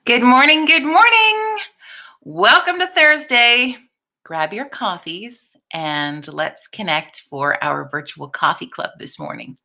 Good morning. Good morning. Welcome to Thursday. Grab your coffees and let's connect for our virtual coffee club this morning.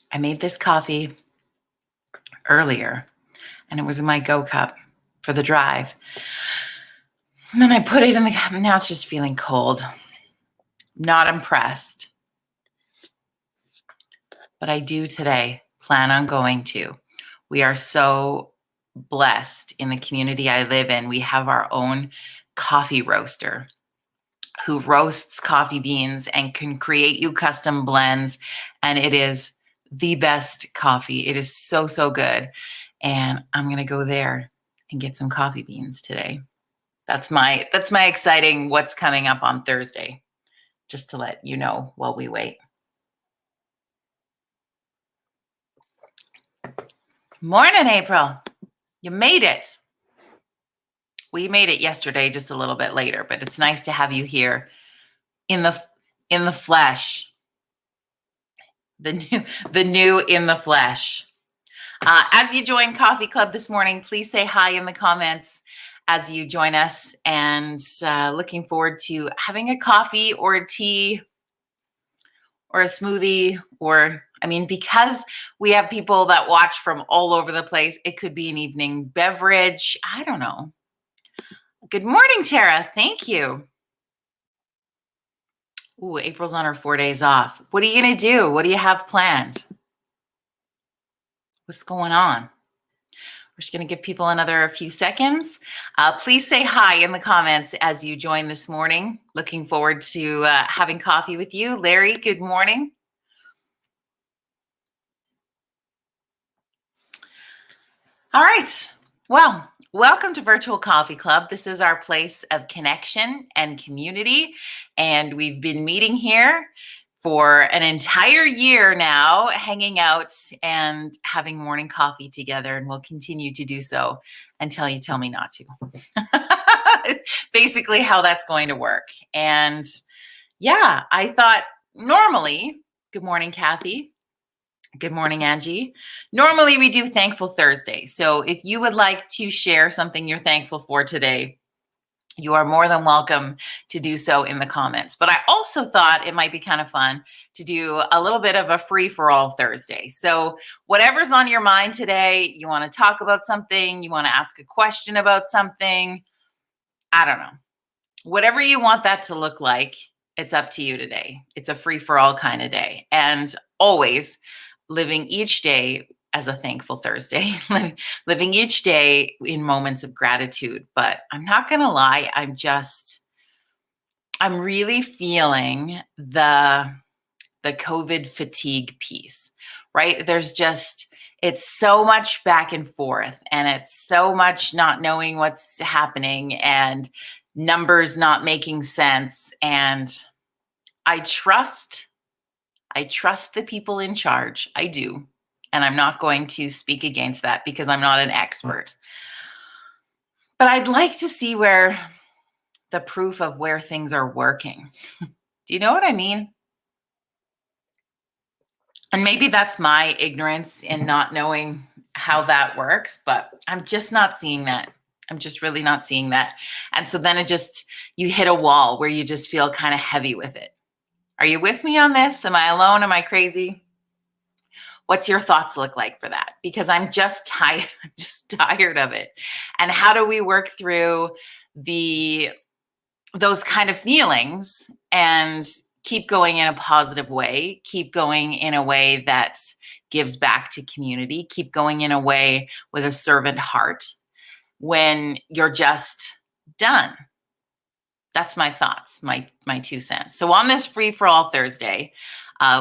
I made this coffee earlier and it was in my Go Cup for the drive. And then I put it in the cup and now it's just feeling cold. Not impressed. But I do today plan on going to. We are so blessed in the community I live in. We have our own coffee roaster who roasts coffee beans and can create you custom blends. And it is the best coffee. It is so, so good. And I'm going to go there and get some coffee beans today. That's my exciting what's coming up on Thursday, just to let you know while we wait. Morning, April. You made it. We made it yesterday, just a little bit later, but it's nice to have you here in the flesh. The new in the flesh. As you join Coffee Club this morning, please say hi in the comments as you join us, and looking forward to having a coffee or a tea or a smoothie, or because we have people that watch from all over the place, it could be an evening beverage. I don't know. Good morning, Tara. Thank you. Ooh, April's on her 4 days off. What are you going to do? What do you have planned? What's going on? We're just going to give people another few seconds. Please say hi in the comments as you join this morning. Looking forward to having coffee with you. Larry, good morning. All right. Well, welcome to Virtual Coffee Club. This is our place of connection and community. And we've been meeting here for an entire year now, hanging out and having morning coffee together. And we'll continue to do so until you tell me not to. It's basically how that's going to work. And yeah, I thought normally, good morning, Kathy. Good morning, Angie. Normally we do Thankful Thursday. So if you would like to share something you're thankful for today, you are more than welcome to do so in the comments. But I also thought it might be kind of fun to do a little bit of a free-for-all Thursday. So whatever's on your mind today, you want to talk about something, you want to ask a question about something, I don't know. Whatever you want that to look like, it's up to you today. It's a free-for-all kind of day. And always living each day as a thankful Thursday, living each day in moments of gratitude. But I'm not going to lie, I'm really feeling the COVID fatigue piece, right? It's so much back and forth, and it's so much not knowing what's happening and numbers not making sense. And I trust the people in charge. I do. And I'm not going to speak against that because I'm not an expert. But I'd like to see where the proof of where things are working. Do you know what I mean? And maybe that's my ignorance in not knowing how that works, but I'm just not seeing that. I'm just really not seeing that. And so then you hit a wall where you just feel kind of heavy with it. Are you with me on this? Am I alone? Am I crazy? What's your thoughts look like for that? Because I'm just tired. I'm just tired of it. And how do we work through those kind of feelings and keep going in a positive way, keep going in a way that gives back to community, keep going in a way with a servant heart when you're just done? That's my thoughts, my 2 cents. So on this free for all Thursday,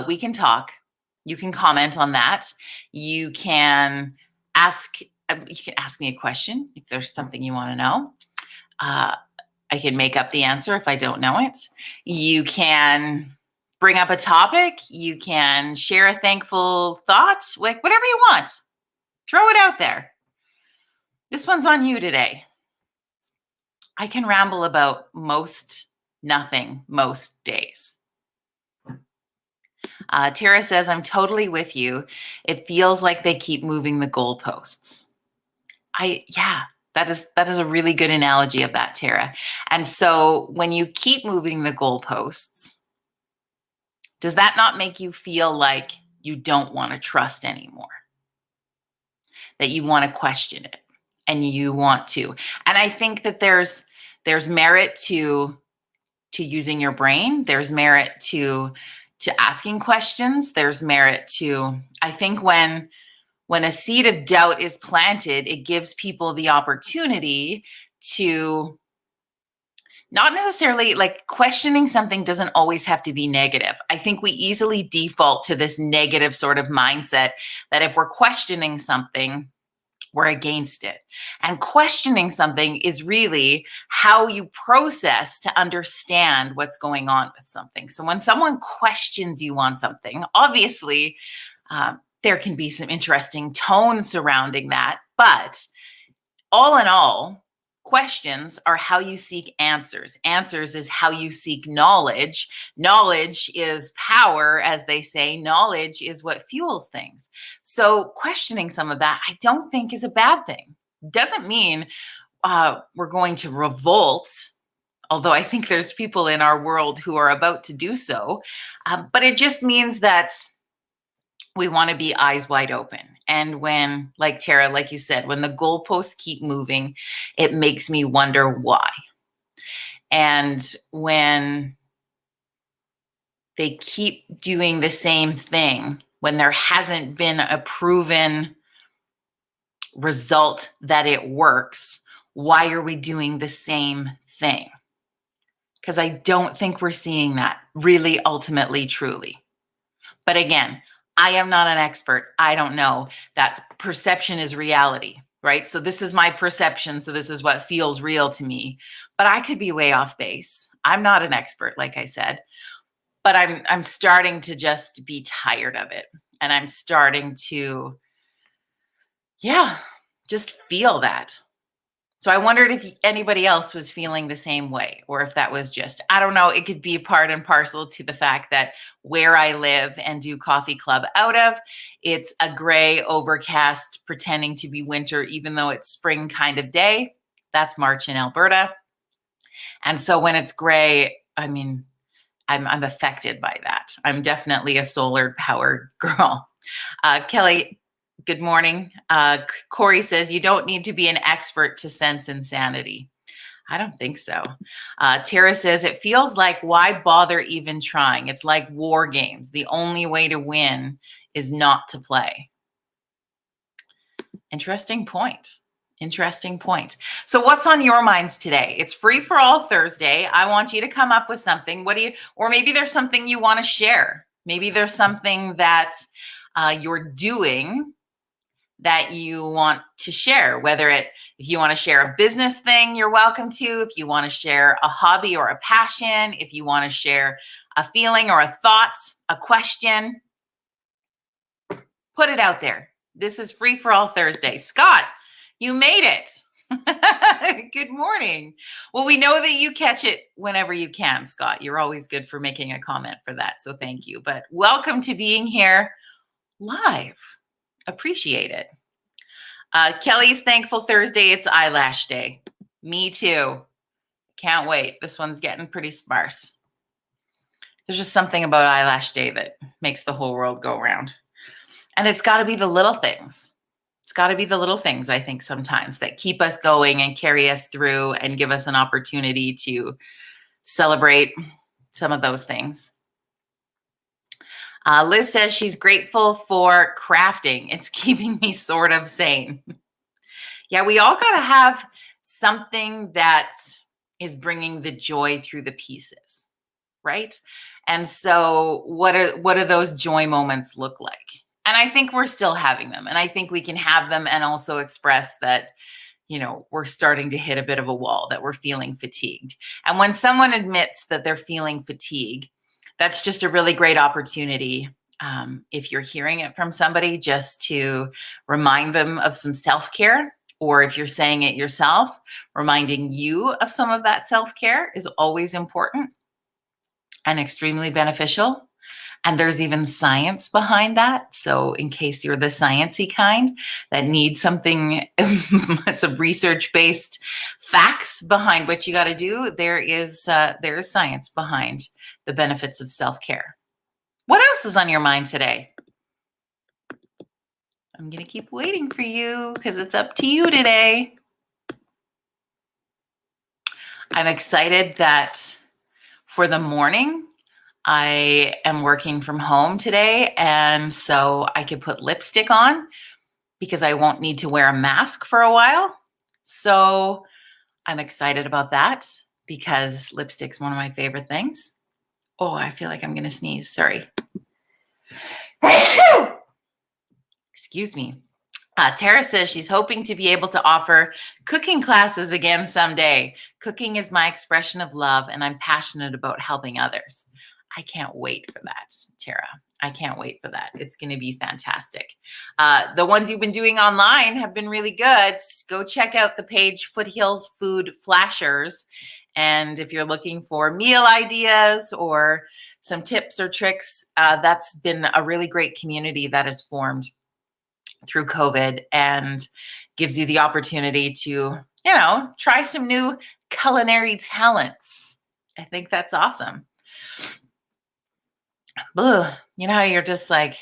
we can talk. You can comment on that. You can ask me a question if there's something you want to know. I can make up the answer if I don't know it. You can bring up a topic. You can share a thankful thought, like whatever you want. Throw it out there. This one's on you today. I can ramble about nothing most days. Tara says, I'm totally with you. It feels like they keep moving the goalposts. Yeah, that is a really good analogy of that, Tara. And so when you keep moving the goalposts, does that not make you feel like you don't want to trust anymore? That you want to question it and you want to. And I think that there's merit to using your brain. There's merit to asking questions. There's merit to, I think when a seed of doubt is planted, it gives people the opportunity to not necessarily, like, questioning something doesn't always have to be negative. I think we easily default to this negative sort of mindset that if we're questioning something, we're against it. And questioning something is really how you process to understand what's going on with something. So when someone questions you on something, obviously, there can be some interesting tone surrounding that. But all in all, questions are how you seek answers. Answers is how you seek knowledge. Knowledge is power, as they say. Knowledge is what fuels things. So questioning some of that, I don't think is a bad thing. Doesn't mean we're going to revolt, although I think there's people in our world who are about to do so. But it just means that we want to be eyes wide open. And when, like Tara, like you said, when the goalposts keep moving, it makes me wonder why. And when they keep doing the same thing, when there hasn't been a proven result that it works, why are we doing the same thing? Because I don't think we're seeing that really, ultimately, truly. But again, I am not an expert. I don't know. That perception is reality, right? So this is my perception. So this is what feels real to me. But I could be way off base. I'm not an expert, like I said. But I'm starting to just be tired of it. And I'm starting to, just feel that. So I wondered if anybody else was feeling the same way, or if that was just, I don't know, it could be part and parcel to the fact that where I live and do coffee club out of, it's a gray, overcast, pretending to be winter, even though it's spring kind of day. That's March in Alberta. And so when it's gray, I mean, I'm affected by that. I'm definitely a solar powered girl. Kelly, good morning. Corey says, you don't need to be an expert to sense insanity. I don't think so. Tara says, it feels like, why bother even trying? It's like war games. The only way to win is not to play. Interesting point. Interesting point. So what's on your minds today? It's Free for All Thursday. I want you to come up with something. Or maybe there's something you want to share. Maybe there's something that you're doing that you want to share, if you want to share a business thing, you're welcome to. If you want to share a hobby or a passion, if you want to share a feeling or a thought, a question, put it out there. This is Free for All Thursday. Scott, you made it. Good morning. Well, we know that you catch it whenever you can, Scott. You're always good for making a comment for that. So thank you. But welcome to being here live. Appreciate it. Kelly's thankful Thursday. It's eyelash day. Me too. Can't wait. This one's getting pretty sparse. There's just something about eyelash day that makes the whole world go round. And it's got to be the little things. It's got to be the little things, I think, sometimes that keep us going and carry us through and give us an opportunity to celebrate some of those things. Liz says she's grateful for crafting. It's keeping me sort of sane. Yeah, we all got to have something that is bringing the joy through the pieces, right? And so what do those joy moments look like? And I think we're still having them. And I think we can have them and also express that, we're starting to hit a bit of a wall, that we're feeling fatigued. And when someone admits that they're feeling fatigue, that's just a really great opportunity, if you're hearing it from somebody, just to remind them of some self-care, or if you're saying it yourself, reminding you of some of that self-care is always important and extremely beneficial. And there's even science behind that. So in case you're the sciencey kind that needs something, some research-based facts behind what you got to do, there is science behind the benefits of self-care. What else is on your mind today? I'm going to keep waiting for you because it's up to you today. I'm excited that for the morning, I am working from home today, and so I could put lipstick on because I won't need to wear a mask for a while. So I'm excited about that because lipstick's one of my favorite things. Oh, I feel like I'm going to sneeze. Sorry. Excuse me. Tara says she's hoping to be able to offer cooking classes again someday. Cooking is my expression of love, and I'm passionate about helping others. I can't wait for that, Tara. I can't wait for that. It's going to be fantastic. The ones you've been doing online have been really good. Go check out the page Foothills Food Flashers. And if you're looking for meal ideas or some tips or tricks, that's been a really great community that has formed through COVID and gives you the opportunity to, try some new culinary talents. I think that's awesome. Ugh, how you're just like,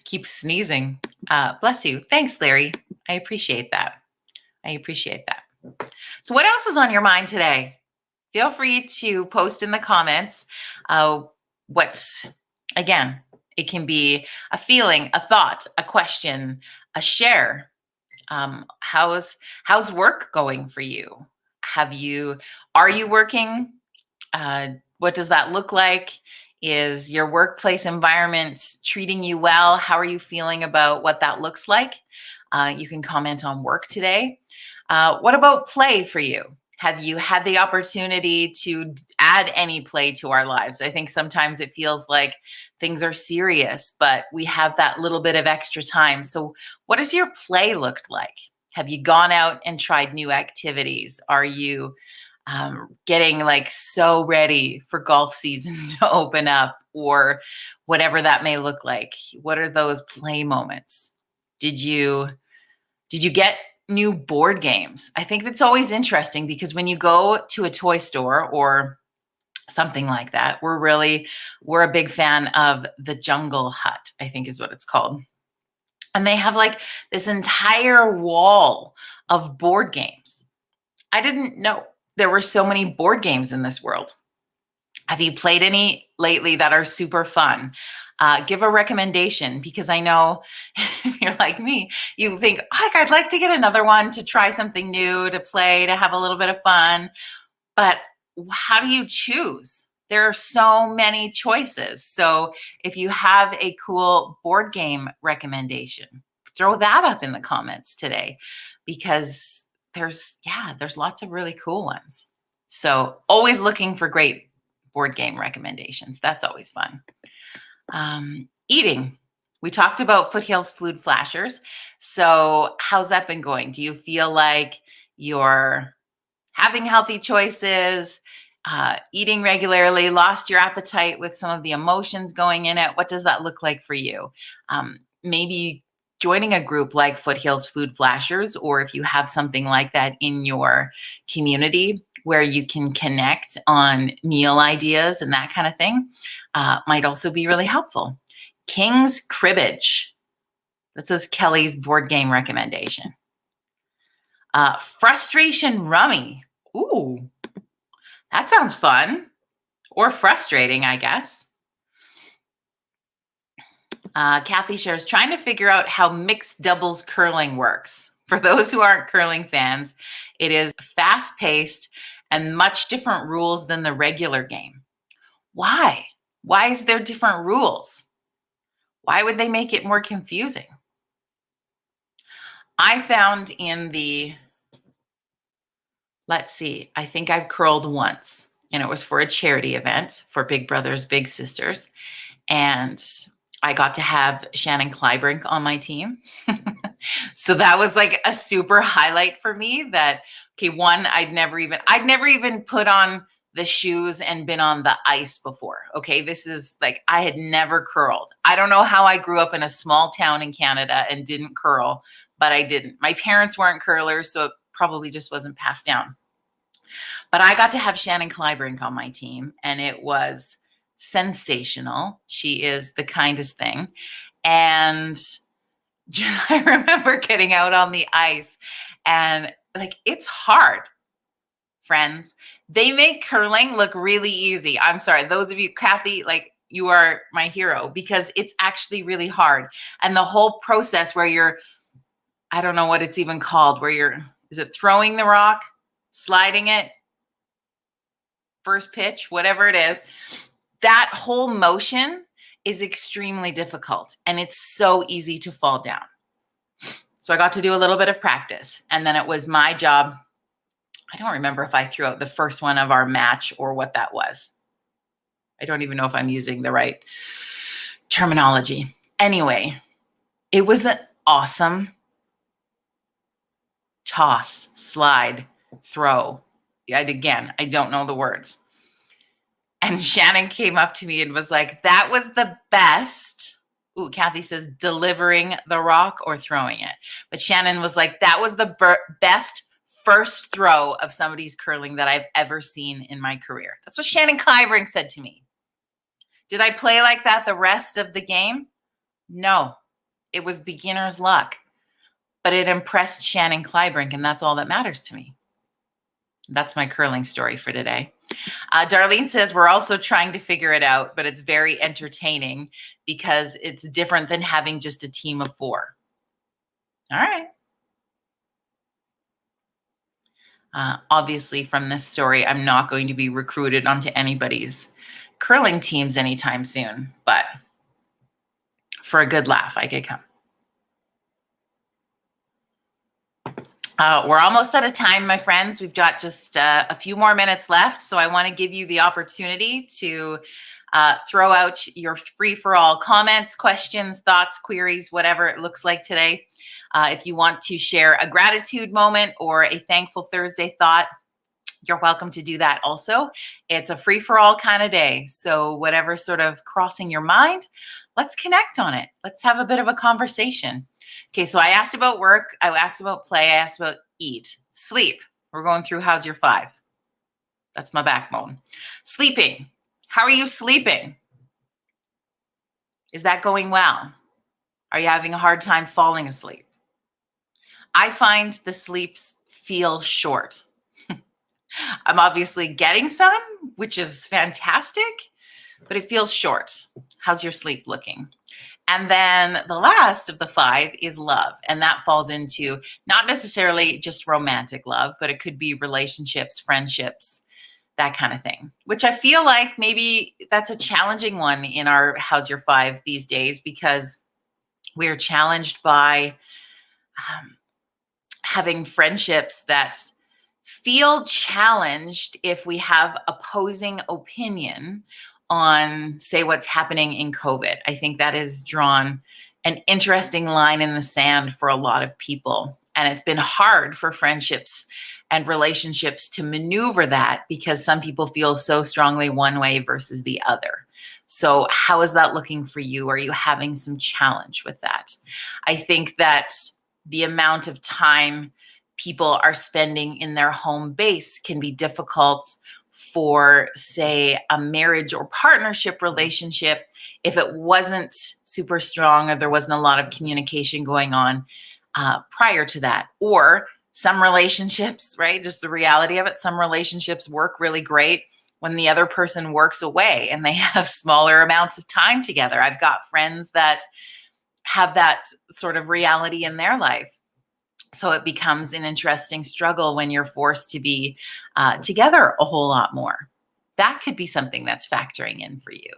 keep sneezing. Bless you. Thanks, Larry. I appreciate that. So what else is on your mind today? Feel free to post in the comments again, it can be a feeling, a thought, a question, a share. How's work going for you? Are you working? What does that look like? Is your workplace environment treating you well? How are you feeling about what that looks like? You can comment on work today. What about play for you? Have you had the opportunity to add any play to our lives? I think sometimes it feels like things are serious, but we have that little bit of extra time. So what does your play look like? Have you gone out and tried new activities? Are you getting like so ready for golf season to open up, or whatever that may look like? What are those play moments? Did you get new board games? I think that's always interesting because when you go to a toy store or something like that, we're a big fan of the Jungle Hut, I think is what it's called. And they have like this entire wall of board games. I didn't know there were so many board games in this world. Have you played any lately that are super fun? Give a recommendation, because I know if you're like me, you think, I'd like to get another one to try something new, to play, to have a little bit of fun. But how do you choose? There are so many choices. So if you have a cool board game recommendation, throw that up in the comments today, because there's lots of really cool ones. So always looking for great board game recommendations. That's always fun. Eating. We talked about Foothills Food Flashers. So how's that been going? Do you feel like you're having healthy choices, eating regularly, lost your appetite with some of the emotions going in it? What does that look like for you? Maybe joining a group like Foothills Food Flashers, or if you have something like that in your community where you can connect on meal ideas and that kind of thing, might also be really helpful. King's Cribbage. This is Kelly's board game recommendation. Frustration Rummy. Ooh, that sounds fun, or frustrating, I guess. Kathy shares, trying to figure out how mixed doubles curling works. For those who aren't curling fans, it is fast-paced and much different rules than the regular game. Why? Why is there different rules? Why would they make it more confusing? I found let's see, I think I've curled once, and it was for a charity event for Big Brothers Big Sisters. And I got to have Shannon Kleibrink on my team. So that was like a super highlight for me that, okay, one, I'd never even put on the shoes and been on the ice before. Okay. This is like, I had never curled. I don't know how I grew up in a small town in Canada and didn't curl, but I didn't. My parents weren't curlers, so it probably just wasn't passed down. But I got to have Shannon Kleibrink on my team, and it was sensational. She is the kindest thing. And I remember getting out on the ice, and like, it's hard, friends. They make curling look really easy. I'm sorry, those of you, Kathy, like, you are my hero, because it's actually really hard. And the whole process where you're, I don't know what it's even called, where you're, is it throwing the rock, sliding it, first pitch, whatever it is, that whole motion is extremely difficult, and it's so easy to fall down. So I got to do a little bit of practice, and then it was my job. I don't remember if I threw out the first one of our match or what that was. I don't even know if I'm using the right terminology. Anyway, it was an awesome toss, slide, throw. Again, I don't know the words. And Shannon came up to me and was like, that was the best. Ooh, Kathy says delivering the rock or throwing it. But Shannon was like, that was the best first throw of somebody's curling that I've ever seen in my career. That's what Shannon Kleibrink said to me. Did I play like that the rest of the game? No, it was beginner's luck. But it impressed Shannon Kleibrink, and that's all that matters to me. That's my curling story for today. Darlene says, we're also trying to figure it out, but it's very entertaining because it's different than having just a team of 4. All right. Obviously, from this story, I'm not going to be recruited onto anybody's curling teams anytime soon, but for a good laugh, I could come. We're almost out of time, my friends. We've got just a few more minutes left. So I want to give you the opportunity to throw out your free-for-all comments, questions, thoughts, queries, whatever it looks like today. If you want to share a gratitude moment or a Thankful Thursday thought, you're welcome to do that also. It's a free-for-all kind of day. So whatever's sort of crossing your mind, let's connect on it. Let's have a bit of a conversation. Okay, so I asked about work, I asked about play, I asked about eat, sleep. We're going through how's your 5. That's my backbone. Sleeping. How are you sleeping? Is that going well? Are you having a hard time falling asleep? I find the sleeps feel short. I'm obviously getting some, which is fantastic, but it feels short. How's your sleep looking? And then the last of the 5 is love. And that falls into not necessarily just romantic love, but it could be relationships, friendships, that kind of thing, which I feel like maybe that's a challenging one in our How's Your 5 these days, because we're challenged by having friendships that feel challenged if we have opposing opinion on, say, what's happening in COVID. I think that has drawn an interesting line in the sand for a lot of people. And it's been hard for friendships and relationships to maneuver that, because some people feel so strongly one way versus the other. So how is that looking for you? Are you having some challenge with that? I think that the amount of time people are spending in their home base can be difficult for, say, a marriage or partnership relationship if it wasn't super strong or there wasn't a lot of communication going on prior to that. Or some relationships, right? Just the reality of it, some relationships work really great when the other person works away and they have smaller amounts of time together. I've got friends that have that sort of reality in their life. So it becomes an interesting struggle when you're forced to be together a whole lot more. That could be something that's factoring in for you.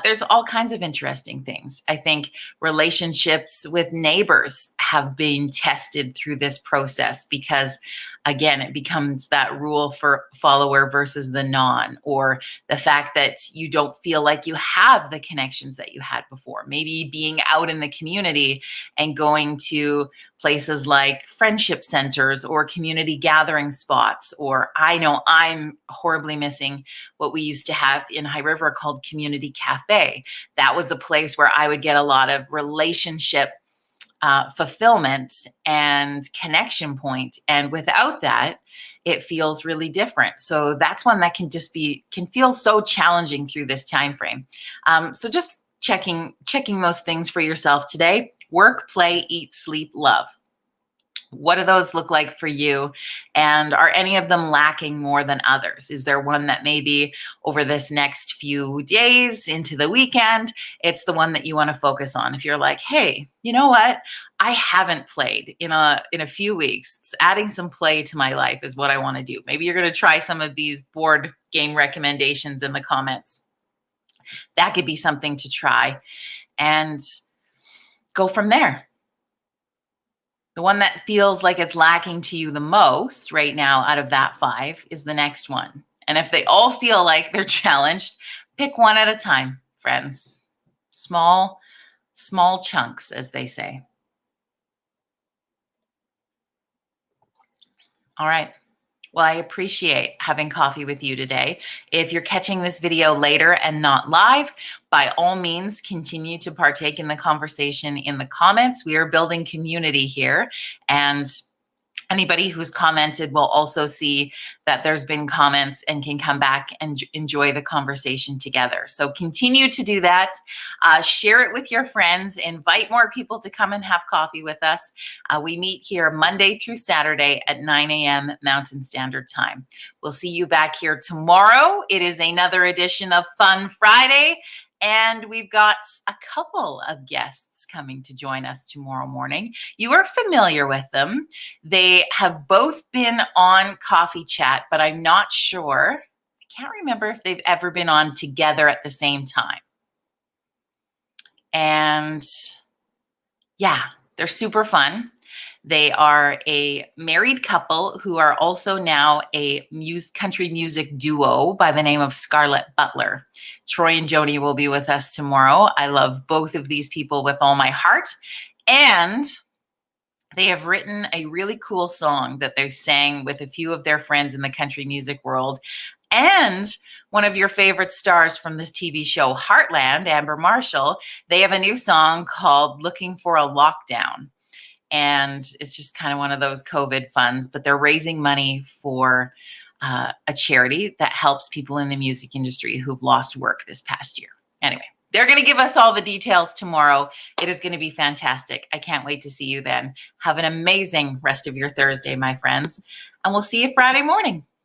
There's all kinds of interesting things. I think relationships with neighbors have been tested through this process, because again, it becomes that rule for follower versus the non, or the fact that you don't feel like you have the connections that you had before. Maybe being out in the community and going to places like friendship centers or community gathering spots, or I know I'm horribly missing what we used to have in High River called Community Cafe. That was a place where I would get a lot of relationship fulfillment and connection point. And without that, it feels really different. So that's one that can feel so challenging through this time frame. So just checking those things for yourself today. Work, play, eat, sleep, love. What do those look like for you? And are any of them lacking more than others? Is there one that maybe over this next few days into the weekend, it's the one that you want to focus on? If you're like, hey, you know what? I haven't played in a few weeks. Adding some play to my life is what I want to do. Maybe you're going to try some of these board game recommendations in the comments. That could be something to try and go from there. The one that feels like it's lacking to you the most right now out of that 5 is the next one. And if they all feel like they're challenged, pick one at a time, friends. Small chunks, as they say. All right. Well, I appreciate having coffee with you today. If you're catching this video later and not live, by all means, continue to partake in the conversation in the comments. We are building community here, and anybody who's commented will also see that there's been comments and can come back and enjoy the conversation together. So continue to do that. Share it with your friends. Invite more people to come and have coffee with us. We meet here Monday through Saturday at 9 a.m. Mountain Standard Time. We'll see you back here tomorrow. It is another edition of Fun Friday. And we've got a couple of guests coming to join us tomorrow morning. You are familiar with them. They have both been on Coffee Chat, but I'm not sure. I can't remember if they've ever been on together at the same time. And yeah, they're super fun. They are a married couple who are also now a country music duo by the name of Scarlett Butler. Troy and Joni will be with us tomorrow. I love both of these people with all my heart. And they have written a really cool song that they sang with a few of their friends in the country music world. And one of your favorite stars from the TV show Heartland, Amber Marshall, they have a new song called Looking for a Lockdown. And it's just kind of one of those COVID funds, but they're raising money for a charity that helps people in the music industry who've lost work this past year. Anyway, they're going to give us all the details tomorrow. It is going to be fantastic. I can't wait to see you then. Have an amazing rest of your Thursday, my friends, and we'll see you Friday morning.